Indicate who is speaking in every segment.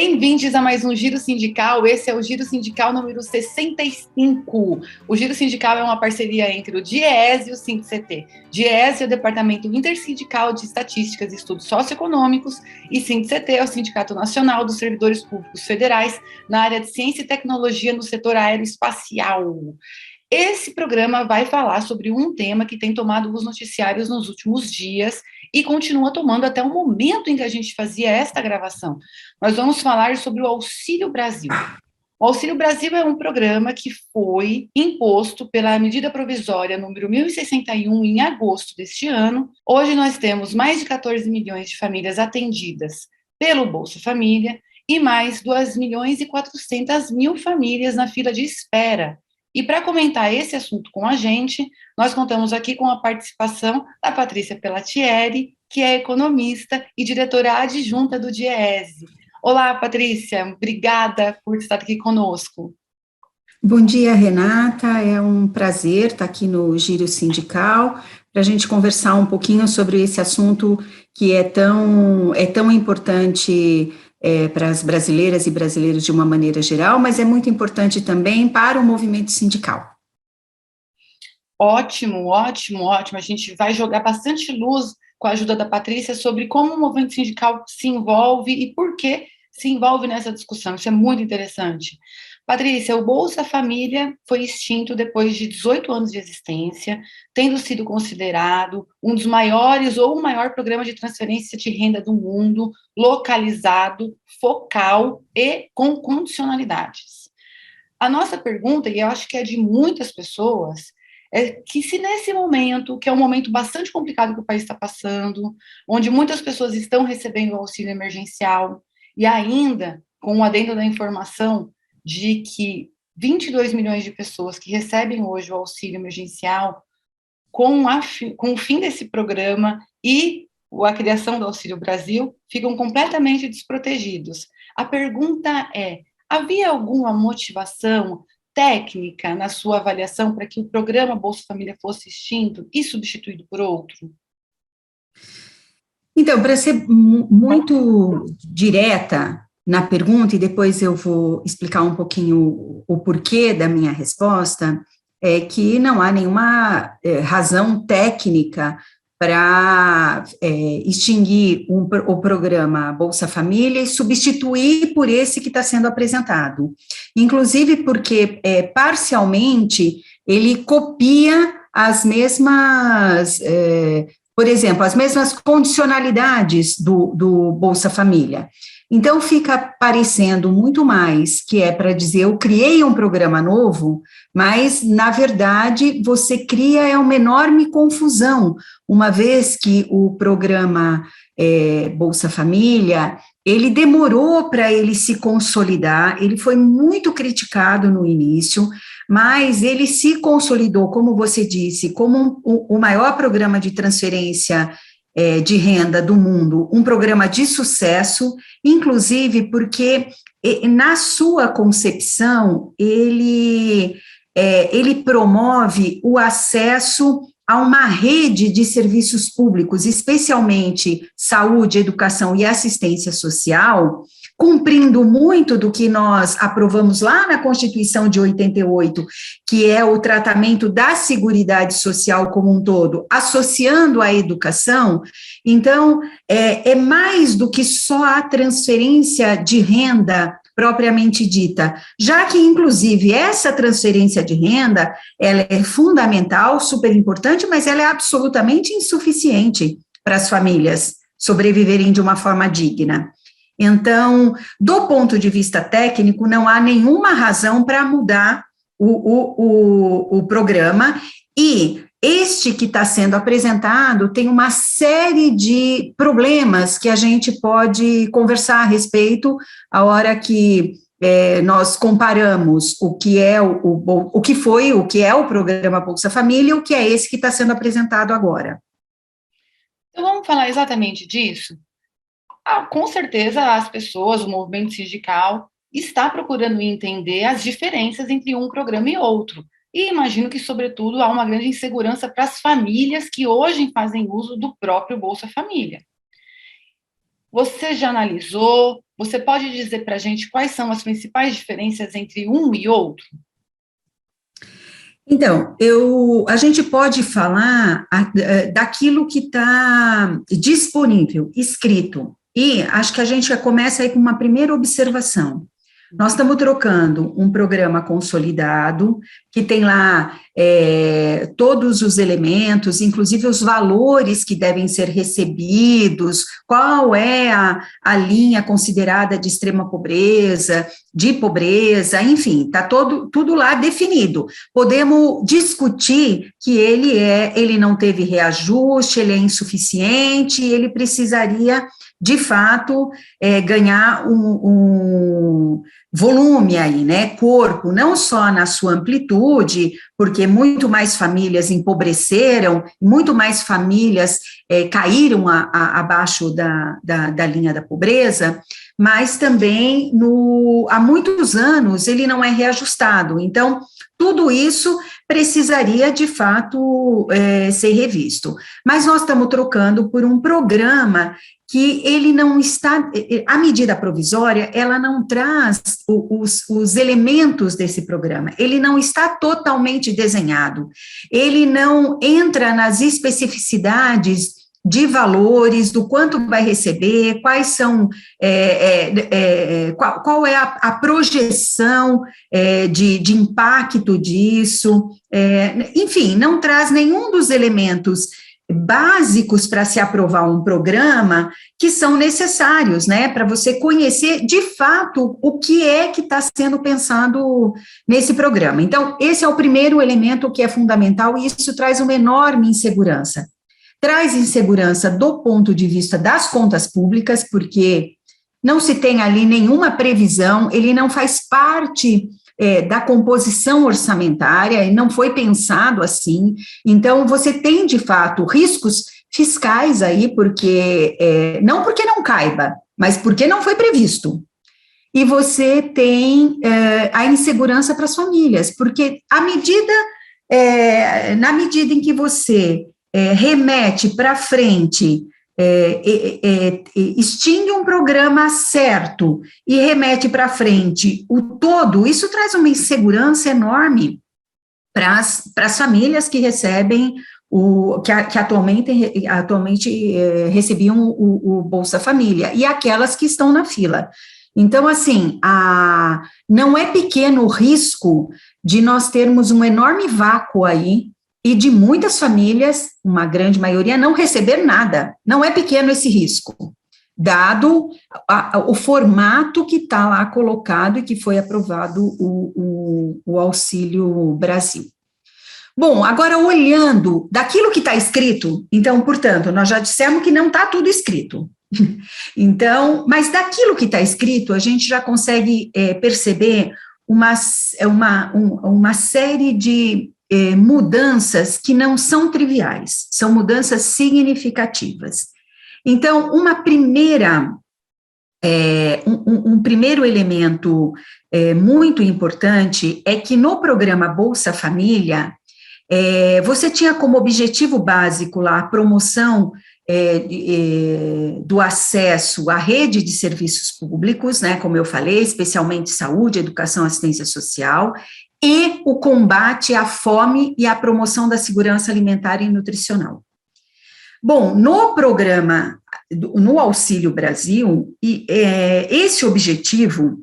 Speaker 1: Bem-vindos a mais um Giro Sindical. Esse é o Giro Sindical número 65. O Giro Sindical é uma parceria entre o DIEESE e o SINDICT. DIEESE é o Departamento Intersindical de Estatísticas e Estudos Socioeconômicos e SINDICT é o Sindicato Nacional dos Servidores Públicos Federais na área de Ciência e Tecnologia no setor aeroespacial. Esse programa vai falar sobre um tema que tem tomado os noticiários nos últimos dias e continua tomando até o momento em que a gente fazia esta gravação. Nós vamos falar sobre o Auxílio Brasil. O Auxílio Brasil é um programa que foi imposto pela medida provisória número 1061 em agosto deste ano. Hoje nós temos mais de 14 milhões de famílias atendidas pelo Bolsa Família e mais 2.400.000 famílias na fila de espera. E para comentar esse assunto com a gente, nós contamos aqui com a participação da Patrícia Pellatieri, que é economista e diretora adjunta do DIEESE. Olá, Patrícia, obrigada por estar aqui conosco.
Speaker 2: Bom dia, Renata, é um prazer estar aqui no Giro Sindical, para a gente conversar um pouquinho sobre esse assunto que é tão importante para as brasileiras e brasileiros de uma maneira geral, mas é muito importante também para o movimento sindical.
Speaker 1: Ótimo, ótimo, ótimo. A gente vai jogar bastante luz com a ajuda da Patrícia sobre como o movimento sindical se envolve e por que se envolve nessa discussão. Isso é muito interessante. Patrícia, o Bolsa Família foi extinto depois de 18 anos de existência, tendo sido considerado um dos maiores ou o maior programa de transferência de renda do mundo, localizado, focal e com condicionalidades. A nossa pergunta, e eu acho que é de muitas pessoas, é que se nesse momento, que é um momento bastante complicado que o país está passando, onde muitas pessoas estão recebendo o auxílio emergencial, e ainda com o adendo da informação de que 22 milhões de pessoas que recebem hoje o auxílio emergencial, com o fim desse programa e a criação do Auxílio Brasil, ficam completamente desprotegidos. A pergunta é, havia alguma motivação técnica na sua avaliação para que o programa Bolsa Família fosse extinto e substituído por outro?
Speaker 2: Então, para ser muito direta na pergunta, e depois eu vou explicar um pouquinho o porquê da minha resposta, é que não há nenhuma razão técnica para extinguir o programa Bolsa Família e substituir por esse que está sendo apresentado. Inclusive porque, parcialmente, ele copia as mesmas... por exemplo, as mesmas condicionalidades do Bolsa Família. Então, fica parecendo muito mais que é para dizer, eu criei um programa novo, mas, na verdade, você cria uma enorme confusão, uma vez que o programa Bolsa Família, ele demorou para ele se consolidar, ele foi muito criticado no início, mas ele se consolidou, como você disse, como o maior programa de transferência de renda do mundo, um programa de sucesso, inclusive porque, na sua concepção, ele promove o acesso a uma rede de serviços públicos, especialmente saúde, educação e assistência social, cumprindo muito do que nós aprovamos lá na Constituição de 88, que é o tratamento da Seguridade Social como um todo, associando a educação. Então, é mais do que só a transferência de renda propriamente dita, já que, inclusive, essa transferência de renda, ela é fundamental, super importante, mas ela é absolutamente insuficiente para as famílias sobreviverem de uma forma digna. Então, do ponto de vista técnico, não há nenhuma razão para mudar o programa, e este que está sendo apresentado tem uma série de problemas que a gente pode conversar a respeito a hora que nós comparamos o que é o que é o programa Bolsa Família e o que é esse que está sendo apresentado agora.
Speaker 1: Então, vamos falar exatamente disso? Com certeza, as pessoas, o movimento sindical, está procurando entender as diferenças entre um programa e outro. E imagino que, sobretudo, há uma grande insegurança para as famílias que hoje fazem uso do próprio Bolsa Família. Você já analisou, Você pode dizer para a gente quais são as principais diferenças entre um e outro?
Speaker 2: Então, a gente pode falar daquilo que está disponível, escrito, e acho que a gente já começa aí com uma primeira observação. Nós estamos trocando um programa consolidado, que tem lá todos os elementos, inclusive os valores que devem ser recebidos, qual é a linha considerada de extrema pobreza, de pobreza, enfim, está tudo lá definido. Podemos discutir que ele não teve reajuste, ele é insuficiente, ele precisaria, de fato, ganhar um volume aí, né, corpo, não só na sua amplitude, porque muito mais famílias empobreceram, muito mais famílias caíram abaixo da linha da pobreza, mas também há muitos anos ele não é reajustado, então tudo isso precisaria de fato ser revisto, mas nós estamos trocando por um programa que ele não está, a medida provisória, ela não traz os elementos desse programa, ele não está totalmente desenhado, ele não entra nas especificidades de valores, do quanto vai receber, quais são, qual é a projeção de impacto disso, enfim, não traz nenhum dos elementos básicos para se aprovar um programa que são necessários, né, para você conhecer de fato o que é que está sendo pensado nesse programa. Então, esse é o primeiro elemento que é fundamental e isso traz uma enorme insegurança. Traz insegurança do ponto de vista das contas públicas, porque não se tem ali nenhuma previsão, ele não faz parte da composição orçamentária, e não foi pensado assim, então você tem, de fato, riscos fiscais aí, porque, não porque não caiba, mas porque não foi previsto. E você tem a insegurança para as famílias, porque na medida em que você remete para frente, extingue um programa certo e remete para frente o todo, isso traz uma insegurança enorme para as famílias que recebem, que atualmente recebiam o Bolsa Família, e aquelas que estão na fila. Então, assim, não é pequeno o risco de nós termos um enorme vácuo aí, e de muitas famílias, uma grande maioria, não receber nada. Não é pequeno esse risco, dado o formato que está lá colocado e que foi aprovado o Auxílio Brasil. Bom, agora olhando daquilo que está escrito, então, portanto, nós já dissemos que não está tudo escrito. Então, mas daquilo que está escrito, a gente já consegue perceber uma série de mudanças que não são triviais, são mudanças significativas. Então, um primeiro elemento muito importante é que no programa Bolsa Família, você tinha como objetivo básico lá a promoção do acesso à rede de serviços públicos, né, como eu falei, especialmente saúde, educação, assistência social, e o combate à fome e a promoção da segurança alimentar e nutricional. Bom, no programa, no Auxílio Brasil, esse objetivo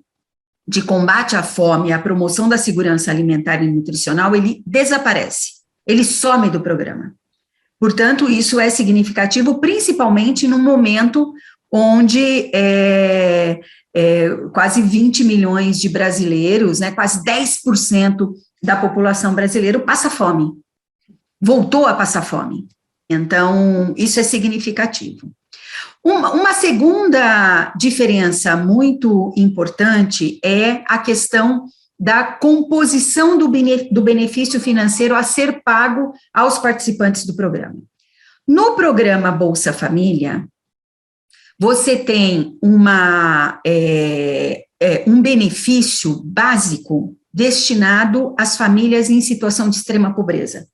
Speaker 2: de combate à fome e a promoção da segurança alimentar e nutricional, ele desaparece, ele some do programa. Portanto, isso é significativo, principalmente no momento onde quase 20 milhões de brasileiros, né, quase 10% da população brasileira passa fome, voltou a passar fome. Então, isso é significativo. Uma segunda diferença muito importante é a questão da composição do benefício financeiro a ser pago aos participantes do programa. No programa Bolsa Família, você tem um benefício básico destinado às famílias em situação de extrema pobreza.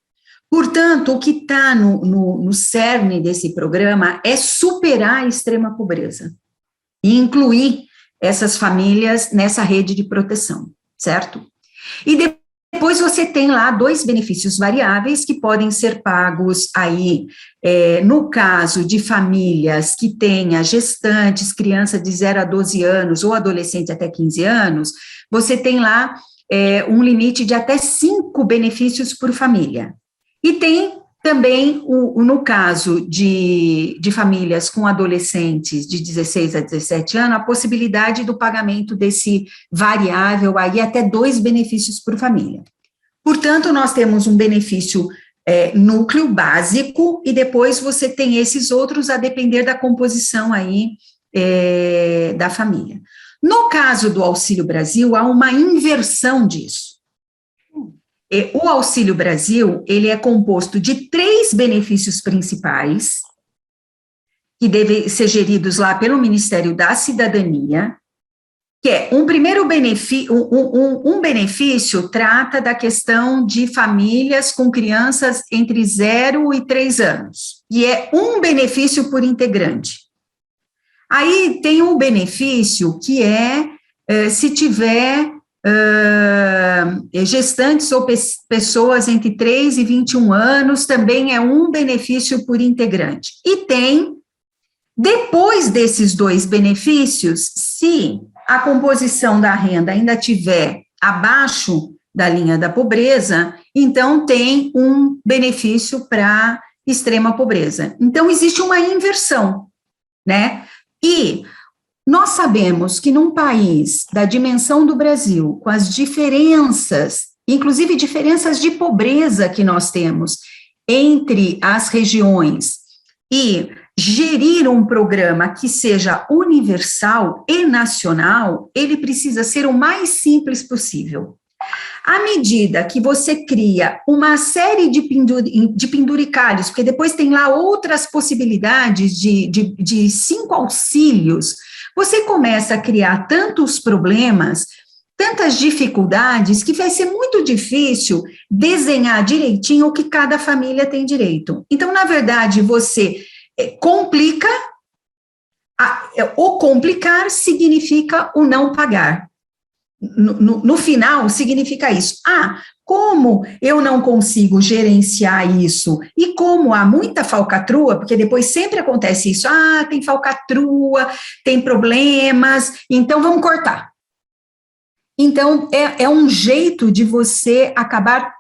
Speaker 2: Portanto, o que está no cerne desse programa é superar a extrema pobreza e incluir essas famílias nessa rede de proteção, certo? E depois você tem lá 2 benefícios variáveis que podem ser pagos aí, no caso de famílias que tenha gestantes, crianças de 0 a 12 anos ou adolescentes até 15 anos, você tem lá um limite de até 5 benefícios por família. E tem também, no caso de famílias com adolescentes de 16 a 17 anos, a possibilidade do pagamento desse variável aí até 2 benefícios por família. Portanto, nós temos um benefício núcleo básico e depois você tem esses outros a depender da composição aí da família. No caso do Auxílio Brasil, há uma inversão disso. O Auxílio Brasil, ele é composto de 3 benefícios principais, que devem ser geridos lá pelo Ministério da Cidadania, que é um primeiro benefício, um benefício trata da questão de famílias com crianças entre 0 e 3 anos, e é um benefício por integrante. Aí tem um benefício que se tiver gestantes ou pessoas entre 3 e 21 anos, também é um benefício por integrante. E tem, depois desses 2 benefícios, se a composição da renda ainda estiver abaixo da linha da pobreza, então tem um benefício para extrema pobreza. Então, existe uma inversão, né? E nós sabemos que num país da dimensão do Brasil, com as diferenças, inclusive diferenças de pobreza que nós temos entre as regiões, e gerir um programa que seja universal e nacional, ele precisa ser o mais simples possível. À medida que você cria uma série de penduricalhos, porque depois tem lá outras possibilidades de 5 auxílios, você começa a criar tantos problemas, tantas dificuldades, que vai ser muito difícil desenhar direitinho o que cada família tem direito. Então, na verdade, você complica, o complicar significa o não pagar. No final, significa isso. Como eu não consigo gerenciar isso, e como há muita falcatrua, porque depois sempre acontece isso, tem falcatrua, tem problemas, então vamos cortar. Então, é um jeito de você acabar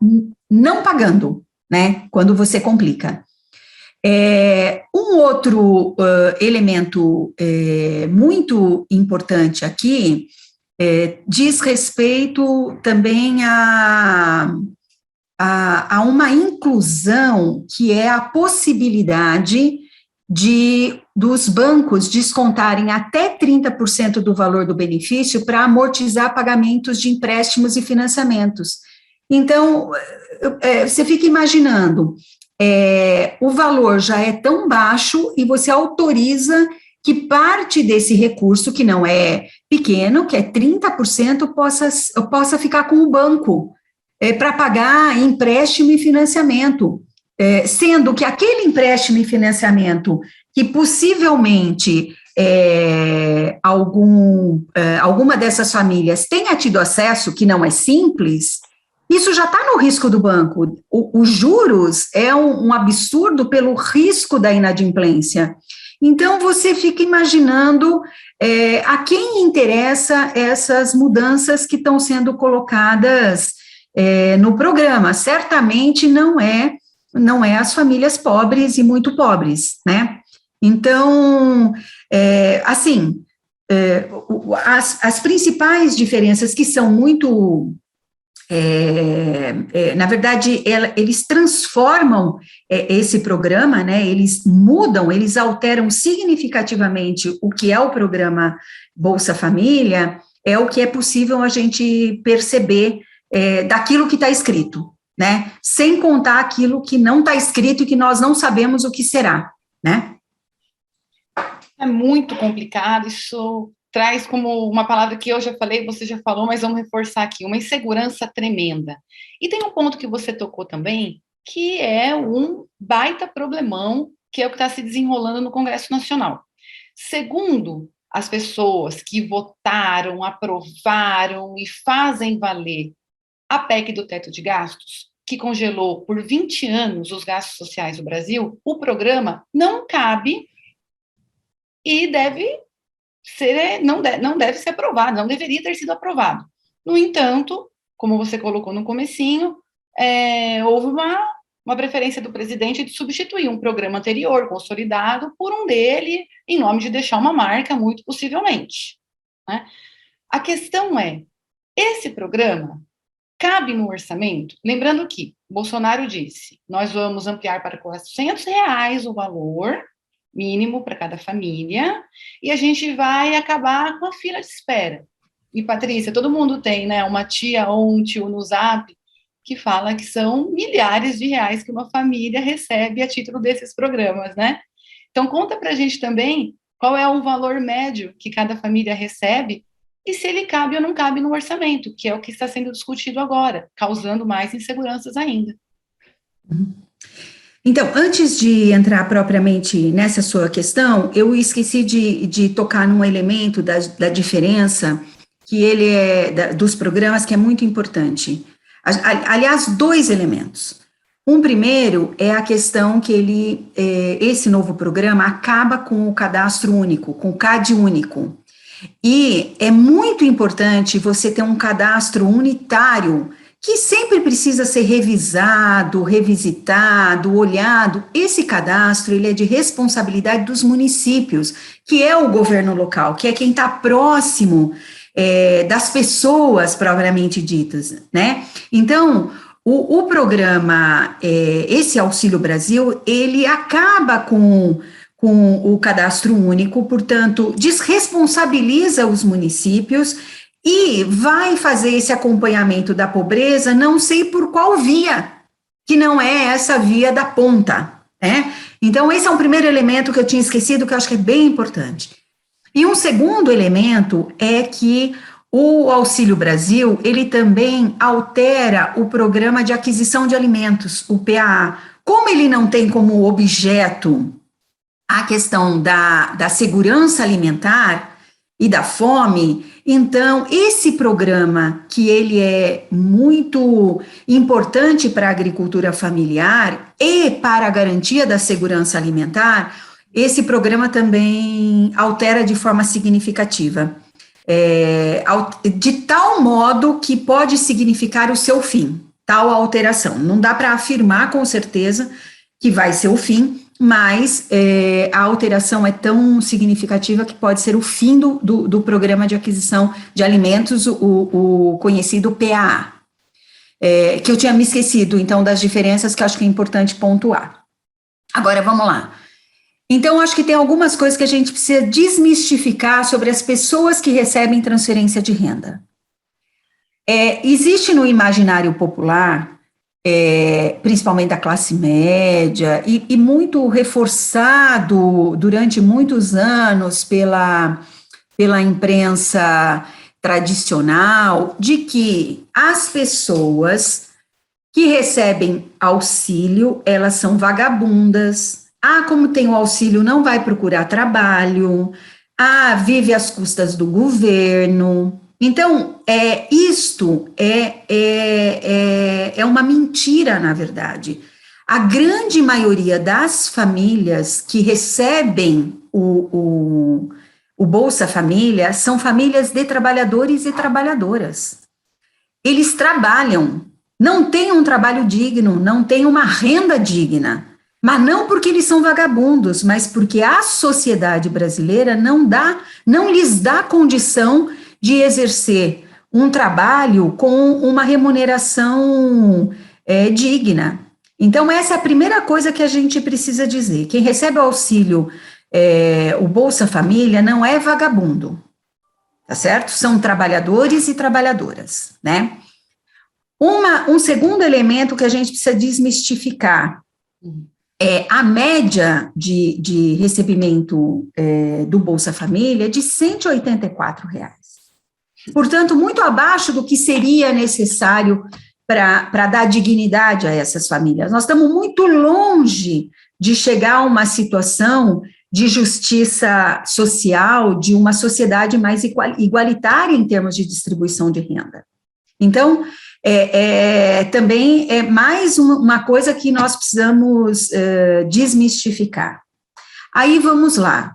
Speaker 2: não pagando, né, quando você complica. Um outro elemento muito importante aqui diz respeito também a uma inclusão, que é a possibilidade dos bancos descontarem até 30% do valor do benefício para amortizar pagamentos de empréstimos e financiamentos. Então, você fica imaginando, o valor já é tão baixo e você autoriza que parte desse recurso, que não é pequeno, que é 30%, possa ficar com o banco para pagar empréstimo e financiamento, sendo que aquele empréstimo e financiamento que possivelmente alguma dessas famílias tenha tido acesso, que não é simples, isso já está no risco do banco. Os juros é um absurdo pelo risco da inadimplência. Então, você fica imaginando a quem interessa essas mudanças que estão sendo colocadas no programa. Certamente não é as famílias pobres e muito pobres, né? Então, as principais diferenças que são muito... na verdade, eles transformam esse programa, né, eles mudam, eles alteram significativamente o que é o programa Bolsa Família, é o que é possível a gente perceber daquilo que está escrito, né, sem contar aquilo que não está escrito e que nós não sabemos o que será, né.
Speaker 1: É muito complicado, isso traz como uma palavra que eu já falei, você já falou, mas vamos reforçar aqui, uma insegurança tremenda. E tem um ponto que você tocou também, que é um baita problemão, que é o que está se desenrolando no Congresso Nacional. Segundo as pessoas que votaram, aprovaram e fazem valer a PEC do teto de gastos, que congelou por 20 anos os gastos sociais do Brasil, o programa não cabe e não deve ser aprovado, não deveria ter sido aprovado. No entanto, como você colocou no comecinho, houve uma preferência do presidente de substituir um programa anterior, consolidado, por um dele, em nome de deixar uma marca, muito possivelmente, né? A questão é, esse programa cabe no orçamento? Lembrando que Bolsonaro disse, nós vamos ampliar para R$400 o valor mínimo para cada família, e a gente vai acabar com a fila de espera. E, Patrícia, todo mundo tem, né, uma tia ou um tio no Zap que fala que são milhares de reais que uma família recebe a título desses programas, né? Então, conta para a gente também qual é o valor médio que cada família recebe e se ele cabe ou não cabe no orçamento, que é o que está sendo discutido agora, causando mais inseguranças ainda.
Speaker 2: Então, antes de entrar propriamente nessa sua questão, eu esqueci de tocar num elemento da diferença que ele dos programas que é muito importante. Aliás, 2 elementos. Um primeiro é a questão que esse novo programa acaba com o cadastro único, com o CAD único. E é muito importante você ter um cadastro unitário, que sempre precisa ser revisado, revisitado, olhado. Esse cadastro, ele é de responsabilidade dos municípios, que é o governo local, que é quem está próximo das pessoas propriamente ditas, né? Então, o programa, esse Auxílio Brasil, ele acaba com o cadastro único, portanto, desresponsabiliza os municípios e vai fazer esse acompanhamento da pobreza, não sei por qual via, que não é essa via da ponta, né? Então, esse é um primeiro elemento que eu tinha esquecido, que eu acho que é bem importante. E um segundo elemento é que o Auxílio Brasil, ele também altera o Programa de Aquisição de Alimentos, o PAA. Como ele não tem como objeto a questão da segurança alimentar e da fome, então, esse programa, que ele é muito importante para a agricultura familiar e para a garantia da segurança alimentar, esse programa também altera de forma significativa, de tal modo que pode significar o seu fim, tal alteração. Não dá para afirmar com certeza que vai ser o fim, mas a alteração é tão significativa que pode ser o fim do programa de aquisição de alimentos, o conhecido PAA, que eu tinha me esquecido, então, das diferenças que eu acho que é importante pontuar. Agora, vamos lá. Então, acho que tem algumas coisas que a gente precisa desmistificar sobre as pessoas que recebem transferência de renda. Existe no imaginário popular, principalmente da classe média, e muito reforçado durante muitos anos pela imprensa tradicional, de que as pessoas que recebem auxílio, elas são vagabundas. Como tem o auxílio, não vai procurar trabalho. Vive às custas do governo. Então, isto é uma mentira, na verdade. A grande maioria das famílias que recebem o Bolsa Família são famílias de trabalhadores e trabalhadoras. Eles trabalham, não têm um trabalho digno, não têm uma renda digna, mas não porque eles são vagabundos, mas porque a sociedade brasileira não lhes dá condição de exercer um trabalho com uma remuneração digna. Então, essa é a primeira coisa que a gente precisa dizer. Quem recebe o auxílio, o Bolsa Família, não é vagabundo, tá certo? São trabalhadores e trabalhadoras, né? Um segundo elemento que a gente precisa desmistificar a média de recebimento do Bolsa Família é de R$184. Portanto, muito abaixo do que seria necessário para dar dignidade a essas famílias. Nós estamos muito longe de chegar a uma situação de justiça social, de uma sociedade mais igualitária em termos de distribuição de renda. Então, também é mais uma coisa que nós precisamos desmistificar. Aí vamos lá.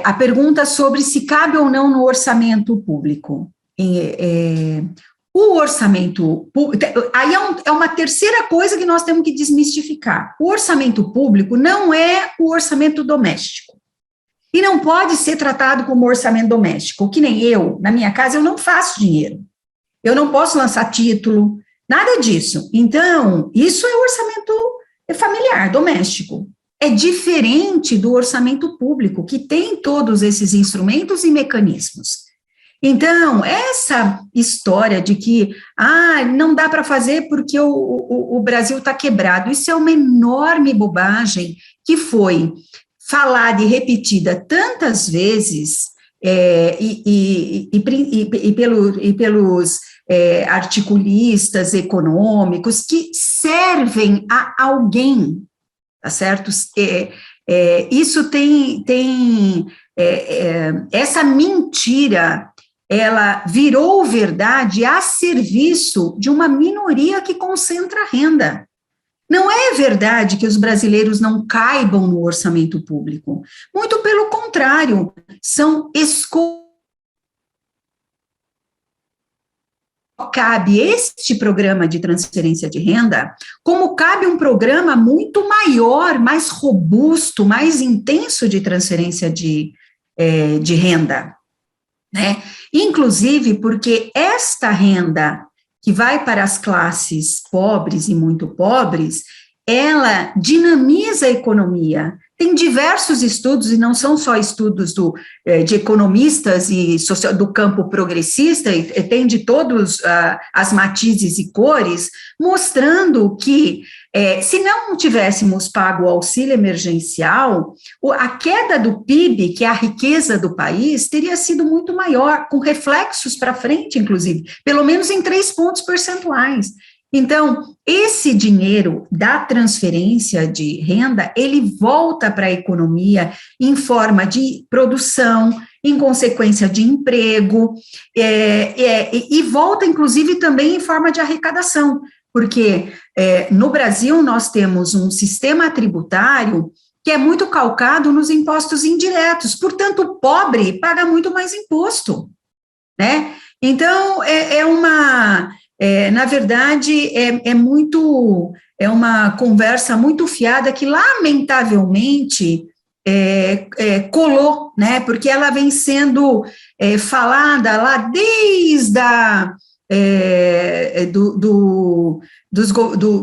Speaker 2: A pergunta sobre se cabe ou não no orçamento público. O orçamento público, aí é uma terceira coisa que nós temos que desmistificar. O orçamento público não é o orçamento doméstico. E não pode ser tratado como orçamento doméstico, que nem eu, na minha casa, eu não faço dinheiro. Eu não posso lançar título, nada disso. Então, isso é orçamento familiar, doméstico. É diferente do orçamento público, que tem todos esses instrumentos e mecanismos. Então, essa história de que não dá para fazer porque o Brasil está quebrado, isso é uma enorme bobagem que foi falada e repetida tantas vezes pelos articulistas econômicos que servem a alguém, tá certo? Isso tem essa mentira, ela virou verdade a serviço de uma minoria que concentra renda. Não é verdade que os brasileiros não caibam no orçamento público. Muito pelo contrário, são cabe este programa de transferência de renda, como cabe um programa muito maior, mais robusto, mais intenso de transferência de renda, né? Inclusive porque esta renda que vai para as classes pobres e muito pobres, ela dinamiza a economia. Tem diversos estudos, e não são só estudos de economistas e do campo progressista, e tem de todos as matizes e cores, mostrando que, se não tivéssemos pago o auxílio emergencial, a queda do PIB, que é a riqueza do país, teria sido muito maior, com reflexos para frente, inclusive, pelo menos em 3 pontos percentuais. Então, esse dinheiro da transferência de renda, ele volta para a economia em forma de produção, em consequência de emprego, e volta, inclusive, também em forma de arrecadação, porque no Brasil nós temos um sistema tributário que é muito calcado nos impostos indiretos, portanto, o pobre paga muito mais imposto, né? Então, na verdade, é uma conversa muito fiada que, lamentavelmente, colou, né, porque ela vem sendo falada lá desde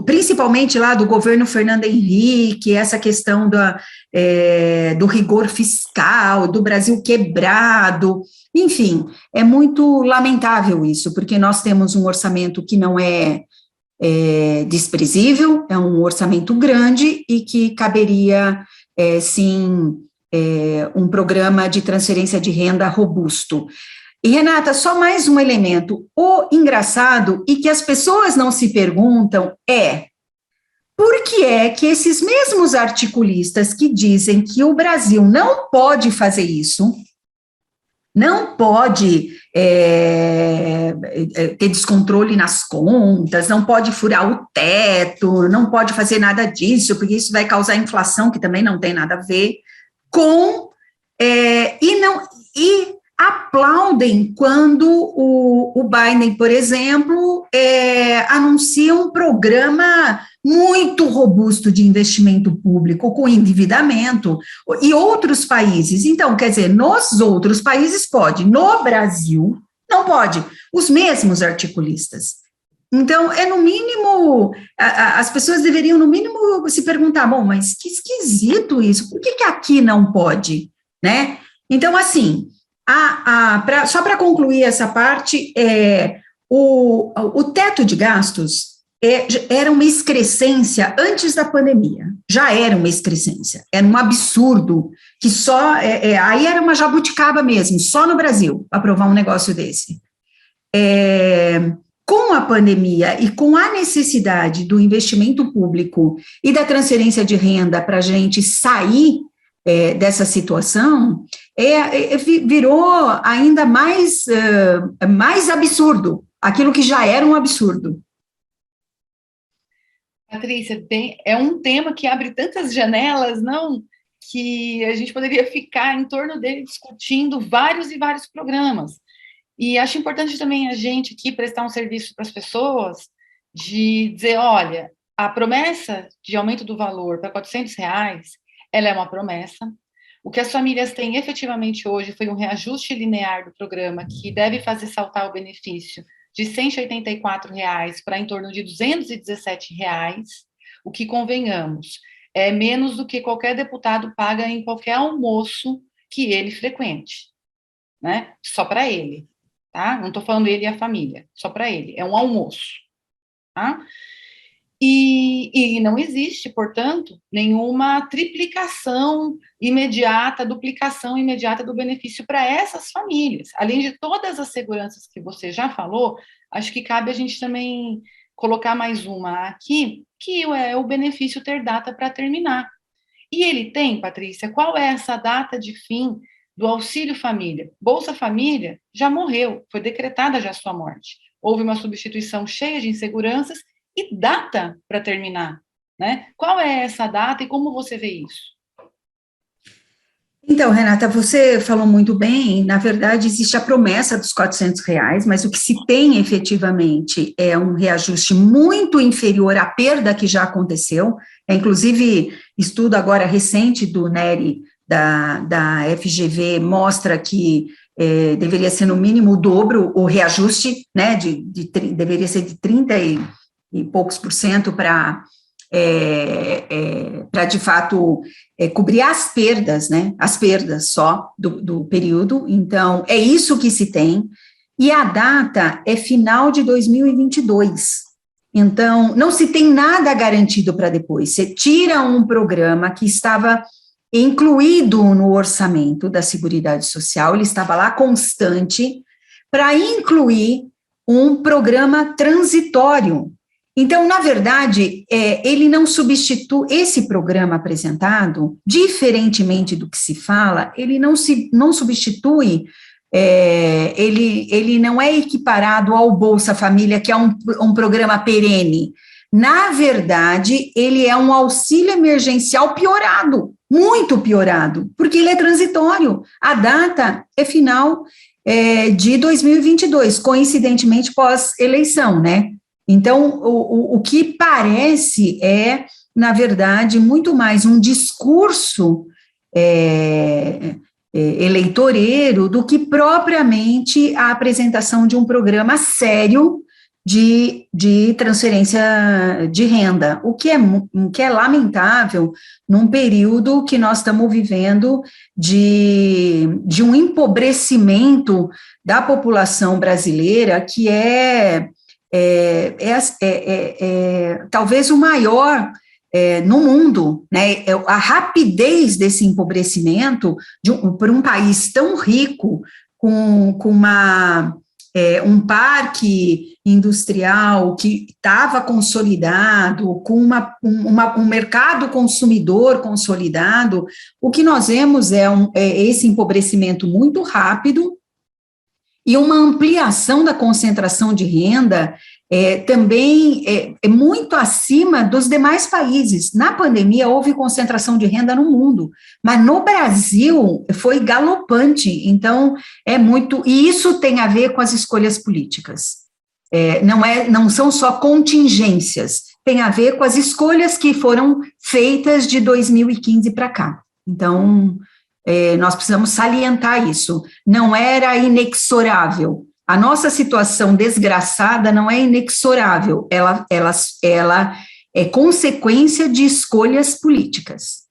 Speaker 2: principalmente lá do governo Fernando Henrique, essa questão do rigor fiscal, do Brasil quebrado. Enfim, é muito lamentável isso, porque nós temos um orçamento que não é desprezível, é um orçamento grande e que caberia, sim, um programa de transferência de renda robusto. E, Renata, só mais um elemento. O engraçado, e que as pessoas não se perguntam, por que é que esses mesmos articulistas que dizem que o Brasil não pode fazer isso, não pode ter descontrole nas contas, não pode furar o teto, não pode fazer nada disso, porque isso vai causar inflação, que também não tem nada a ver com... E aplaudem quando o Biden, por exemplo, anuncia um programa muito robusto de investimento público, com endividamento, e outros países. Então, quer dizer, nos outros países pode, no Brasil não pode, os mesmos articulistas. Então, no mínimo, as pessoas deveriam, no mínimo, se perguntar, bom, mas que esquisito isso, por que aqui não pode, né? Então, assim... só para concluir essa parte, o teto de gastos era uma excrescência antes da pandemia, já era uma excrescência, era um absurdo, que só, aí era uma jabuticaba mesmo, só no Brasil, aprovar um negócio desse. Com a pandemia e com a necessidade do investimento público e da transferência de renda para a gente sair dessa situação, virou ainda mais absurdo, aquilo que já era um absurdo.
Speaker 1: Patrícia, é um tema que abre tantas janelas, não? Que a gente poderia ficar em torno dele discutindo vários e vários programas. E acho importante também a gente aqui prestar um serviço para as pessoas, de dizer, olha, a promessa de aumento do valor para R$ 400, ela é uma promessa. O que as famílias têm efetivamente hoje foi um reajuste linear do programa, que deve fazer saltar o benefício de R$ 184 para em torno de R$ 217, o que, convenhamos, é menos do que qualquer deputado paga em qualquer almoço que ele frequente, né? Só para ele, tá? Não estou falando ele e a família, só para ele, é um almoço, tá? E não existe, portanto, nenhuma triplicação imediata, duplicação imediata do benefício para essas famílias. Além de todas as seguranças que você já falou, acho que cabe a gente também colocar mais uma aqui, que é o benefício ter data para terminar. E ele tem, Patrícia, qual é essa data de fim do Auxílio Família? Bolsa Família já morreu, foi decretada já a sua morte. Houve uma substituição cheia de inseguranças e data para terminar, né? Qual é essa data e como você vê isso?
Speaker 2: Então, Renata, você falou muito bem, na verdade existe a promessa dos R$ 400, mas o que se tem efetivamente é um reajuste muito inferior à perda que já aconteceu, inclusive estudo agora recente do NERI, da FGV, mostra que deveria ser no mínimo o dobro o reajuste, né, deveria ser de 30 e poucos por cento para de fato cobrir as perdas, né? As perdas só do período. Então, é isso que se tem. E a data é final de 2022. Então, não se tem nada garantido para depois. Você tira um programa que estava incluído no orçamento da Seguridade Social, ele estava lá constante, para incluir um programa transitório. Então, na verdade, ele não substitui, esse programa apresentado, diferentemente do que se fala, ele não substitui, ele não é equiparado ao Bolsa Família, que é um programa perene. Na verdade, ele é um auxílio emergencial piorado, muito piorado, porque ele é transitório. A data é final de 2022, coincidentemente pós-eleição, né? Então, o que parece na verdade, muito mais um discurso eleitoreiro do que propriamente a apresentação de um programa sério de transferência de renda, o que é lamentável num período que nós estamos vivendo de um empobrecimento da população brasileira, que talvez o maior no mundo, né? A rapidez desse empobrecimento por um país tão rico, com um parque industrial que estava consolidado, com um mercado consumidor consolidado, o que nós vemos é esse empobrecimento muito rápido e uma ampliação da concentração de renda também muito acima dos demais países. Na pandemia, houve concentração de renda no mundo, mas no Brasil foi galopante, então e isso tem a ver com as escolhas políticas. Não são só contingências, tem a ver com as escolhas que foram feitas de 2015 para cá. Então, nós precisamos salientar isso, não era inexorável. A nossa situação desgraçada não é inexorável, ela é consequência de escolhas políticas.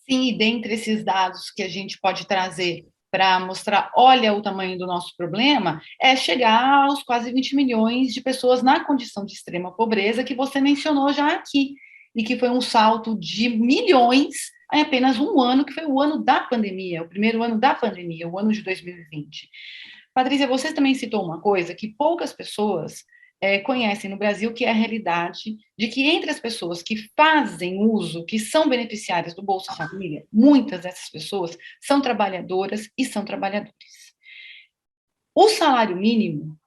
Speaker 1: Sim, e dentre esses dados que a gente pode trazer para mostrar, olha o tamanho do nosso problema, é chegar aos quase 20 milhões de pessoas na condição de extrema pobreza, que você mencionou já aqui, e que foi um salto de milhões em apenas um ano, que foi o ano da pandemia, o primeiro ano da pandemia, o ano de 2020. Patrícia, você também citou uma coisa que poucas pessoas conhecem no Brasil, que é a realidade de que entre as pessoas que fazem uso, que são beneficiárias do Bolsa Família, muitas dessas pessoas são trabalhadoras e são trabalhadores. O salário mínimo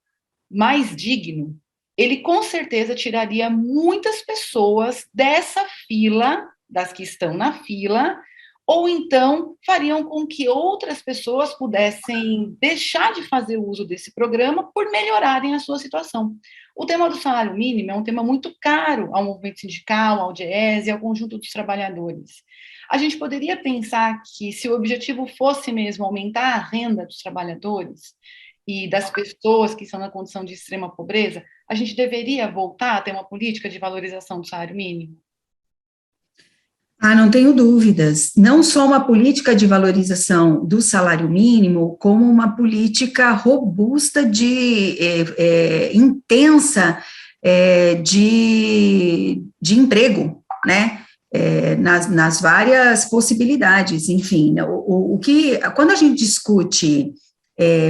Speaker 1: mais digno, ele com certeza tiraria muitas pessoas dessa fila, das que estão na fila, ou então fariam com que outras pessoas pudessem deixar de fazer uso desse programa por melhorarem a sua situação. O tema do salário mínimo é um tema muito caro ao movimento sindical, ao DIEESE e ao conjunto dos trabalhadores. A gente poderia pensar que, se o objetivo fosse mesmo aumentar a renda dos trabalhadores e das pessoas que estão na condição de extrema pobreza, a gente deveria voltar a ter uma política de valorização do salário mínimo?
Speaker 2: Não tenho dúvidas. Não só uma política de valorização do salário mínimo, como uma política robusta intensa de emprego, né? Nas várias possibilidades. Enfim, quando a gente discute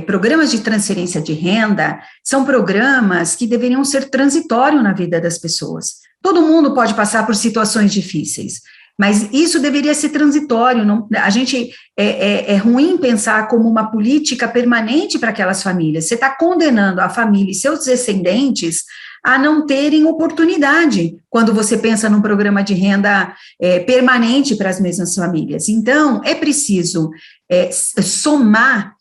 Speaker 2: programas de transferência de renda, são programas que deveriam ser transitórios na vida das pessoas. Todo mundo pode passar por situações difíceis, mas isso deveria ser transitório. É ruim pensar como uma política permanente para aquelas famílias. Você está condenando a família e seus descendentes a não terem oportunidade quando você pensa num programa de renda permanente para as mesmas famílias. Então, é preciso somar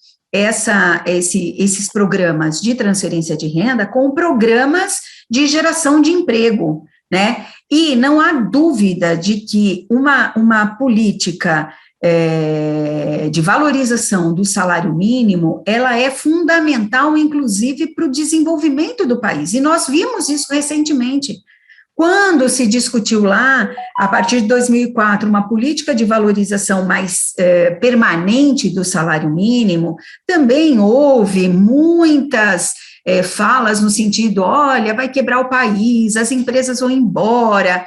Speaker 2: esses programas de transferência de renda com programas de geração de emprego, né? E não há dúvida de que uma política de valorização do salário mínimo, ela é fundamental, inclusive, para o desenvolvimento do país, e nós vimos isso recentemente. Quando se discutiu lá, a partir de 2004, uma política de valorização mais permanente do salário mínimo, também houve muitas falas no sentido, olha, vai quebrar o país, as empresas vão embora,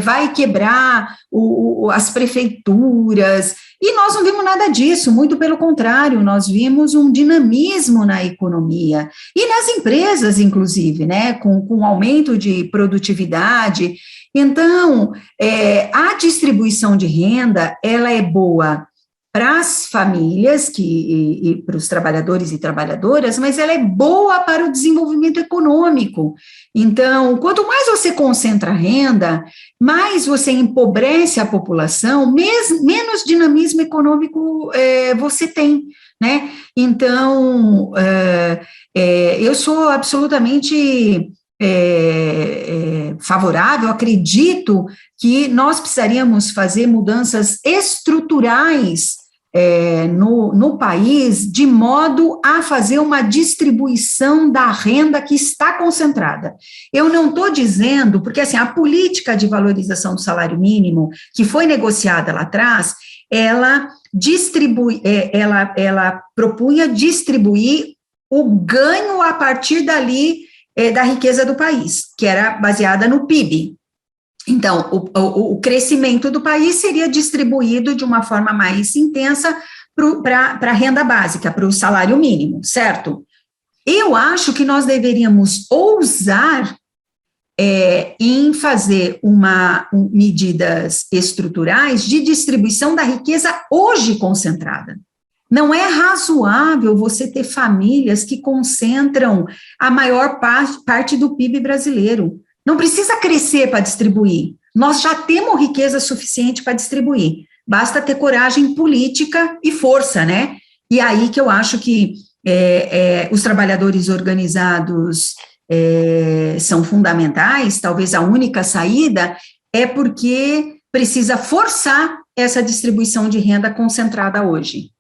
Speaker 2: vai quebrar as prefeituras, e nós não vimos nada disso, muito pelo contrário, nós vimos um dinamismo na economia, e nas empresas, inclusive, né, com aumento de produtividade. Então, a distribuição de renda, ela é boa para as famílias e para os trabalhadores e trabalhadoras, mas ela é boa para o desenvolvimento econômico. Então, quanto mais você concentra a renda, mais você empobrece a população, menos dinamismo econômico você tem, né? Então, eu sou absolutamente favorável, acredito que nós precisaríamos fazer mudanças estruturais no país, de modo a fazer uma distribuição da renda que está concentrada. Eu não estou dizendo, porque assim, a política de valorização do salário mínimo, que foi negociada lá atrás, ela propunha distribuir o ganho a partir dali da riqueza do país, que era baseada no PIB. Então, o crescimento do país seria distribuído de uma forma mais intensa para a renda básica, para o salário mínimo, certo? Eu acho que nós deveríamos ousar em fazer medidas estruturais de distribuição da riqueza hoje concentrada. Não é razoável você ter famílias que concentram a maior parte do PIB brasileiro. Não precisa crescer para distribuir. Nós já temos riqueza suficiente para distribuir. Basta ter coragem política e força, né? E aí que eu acho que os trabalhadores organizados são fundamentais. Talvez a única saída é porque precisa forçar essa distribuição de renda concentrada hoje.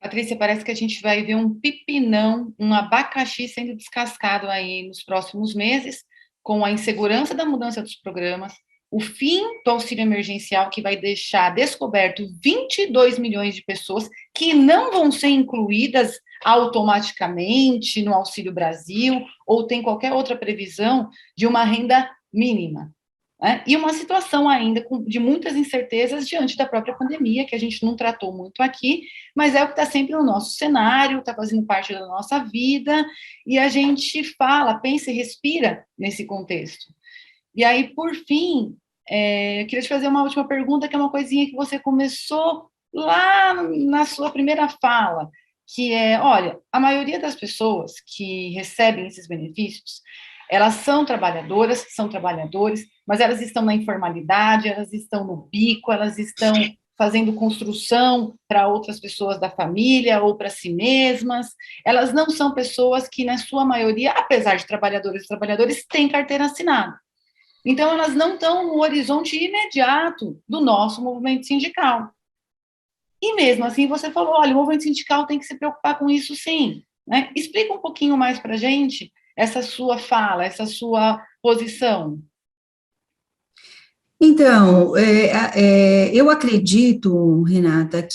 Speaker 1: Patrícia, parece que a gente vai ver um pepinão, um abacaxi sendo descascado aí nos próximos meses, com a insegurança da mudança dos programas, o fim do auxílio emergencial, que vai deixar descoberto 22 milhões de pessoas que não vão ser incluídas automaticamente no Auxílio Brasil, ou tem qualquer outra previsão de uma renda mínima. né? E uma situação ainda de muitas incertezas diante da própria pandemia, que a gente não tratou muito aqui, mas é o que está sempre no nosso cenário, está fazendo parte da nossa vida, e a gente fala, pensa e respira nesse contexto. E aí, por fim, eu queria te fazer uma última pergunta, que é uma coisinha que você começou lá na sua primeira fala, que é, olha, a maioria das pessoas que recebem esses benefícios, elas são trabalhadoras, são trabalhadores, mas elas estão na informalidade, elas estão no bico, elas estão fazendo construção para outras pessoas da família ou para si mesmas. Elas não são pessoas que, na sua maioria, apesar de trabalhadoras e trabalhadores, têm carteira assinada. Então, elas não estão no horizonte imediato do nosso movimento sindical. E mesmo assim, você falou, olha, o movimento sindical tem que se preocupar com isso sim, né? Explica um pouquinho mais para a gente essa sua fala, essa sua posição.
Speaker 2: Então, eu acredito, Renata,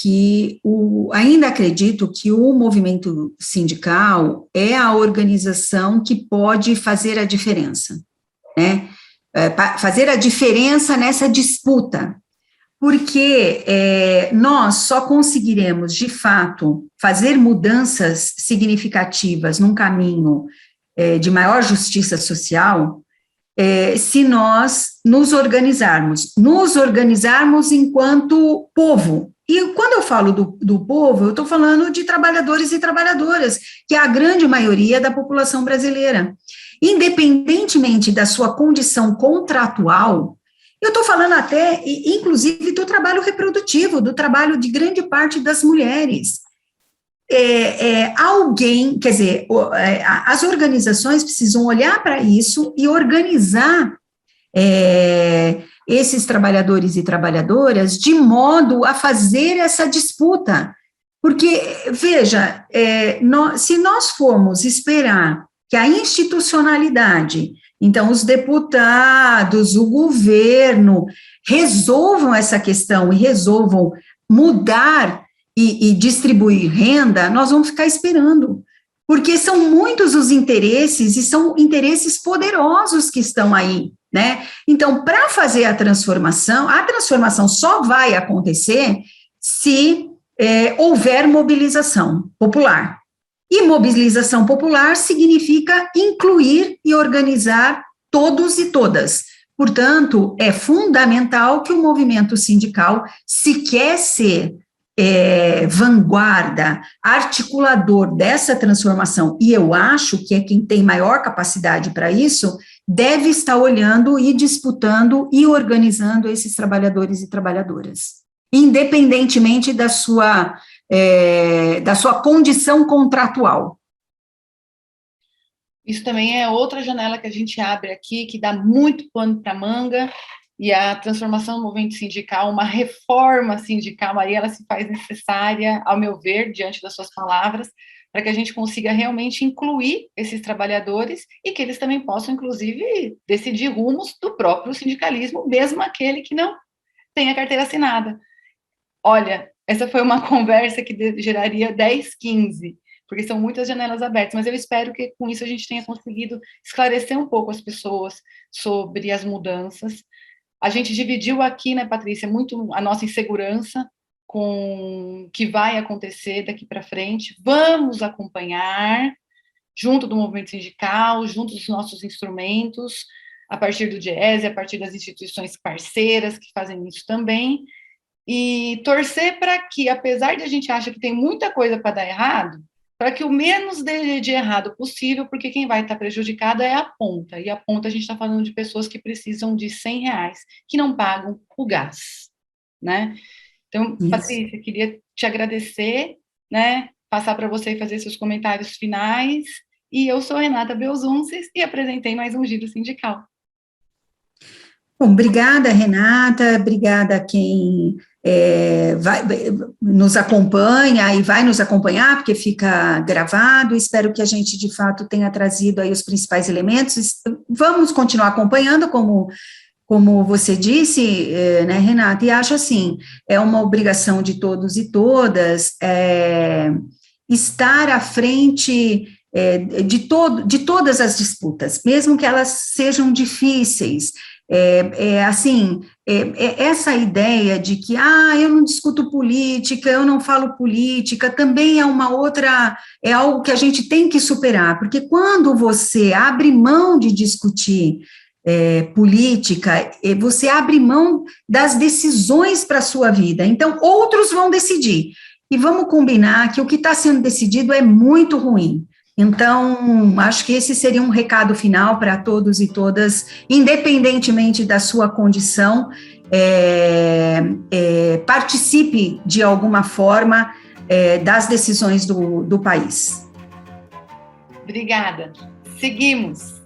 Speaker 2: ainda acredito que o movimento sindical é a organização que pode fazer a diferença, né? Fazer a diferença nessa disputa, porque nós só conseguiremos, de fato, fazer mudanças significativas num caminho de maior justiça social, se nós nos organizarmos enquanto povo. E quando eu falo do povo, eu estou falando de trabalhadores e trabalhadoras, que é a grande maioria da população brasileira. Independentemente da sua condição contratual, eu estou falando até, inclusive, do trabalho reprodutivo, do trabalho de grande parte das mulheres. Alguém, quer dizer, as organizações precisam olhar para isso e organizar esses trabalhadores e trabalhadoras de modo a fazer essa disputa. Porque, veja, se nós formos esperar que a institucionalidade, então os deputados, o governo, resolvam essa questão e resolvam mudar e distribuir renda, nós vamos ficar esperando, porque são muitos os interesses, e são interesses poderosos que estão aí, né? Então, para fazer a transformação só vai acontecer se houver mobilização popular. E mobilização popular significa incluir e organizar todos e todas. Portanto, é fundamental que o movimento sindical, se quer ser vanguarda, articulador dessa transformação, e eu acho que é quem tem maior capacidade para isso, deve estar olhando e disputando e organizando esses trabalhadores e trabalhadoras, independentemente da sua condição contratual.
Speaker 1: Isso também é outra janela que a gente abre aqui, que dá muito pano para manga, e a transformação do movimento sindical, uma reforma sindical, aí ela se faz necessária, ao meu ver, diante das suas palavras, para que a gente consiga realmente incluir esses trabalhadores e que eles também possam, inclusive, decidir rumos do próprio sindicalismo, mesmo aquele que não tem a carteira assinada. Olha, essa foi uma conversa que geraria 10, 15, porque são muitas janelas abertas, mas eu espero que com isso a gente tenha conseguido esclarecer um pouco as pessoas sobre as mudanças. A gente dividiu aqui, né, Patrícia, muito a nossa insegurança com o que vai acontecer daqui para frente. Vamos acompanhar, junto do movimento sindical, junto dos nossos instrumentos, a partir do DIEESE, a partir das instituições parceiras que fazem isso também, e torcer para que, apesar de a gente achar que tem muita coisa para dar errado, para que o menos dê de errado possível, porque quem vai estar prejudicado é a ponta, e a ponta a gente está falando de pessoas que precisam de R$100, que não pagam o gás, né? Então, isso. Patrícia, queria te agradecer, né, passar para você e fazer seus comentários finais, e eu sou Renata Belzunces e apresentei mais um Giro Sindical.
Speaker 2: Bom, obrigada, Renata, obrigada a quem nos acompanha e vai nos acompanhar, porque fica gravado. Espero que a gente, de fato, tenha trazido aí os principais elementos. Vamos continuar acompanhando, como você disse, né, Renata, e acho assim, é uma obrigação de todos e todas estar à frente de todas as disputas, mesmo que elas sejam difíceis, Essa ideia de que, eu não discuto política, eu não falo política, também é algo que a gente tem que superar, porque quando você abre mão de discutir política, você abre mão das decisões para a sua vida, então outros vão decidir, e vamos combinar que o que está sendo decidido é muito ruim. Então, acho que esse seria um recado final para todos e todas, independentemente da sua condição, participe de alguma forma das decisões do país.
Speaker 1: Obrigada. Seguimos.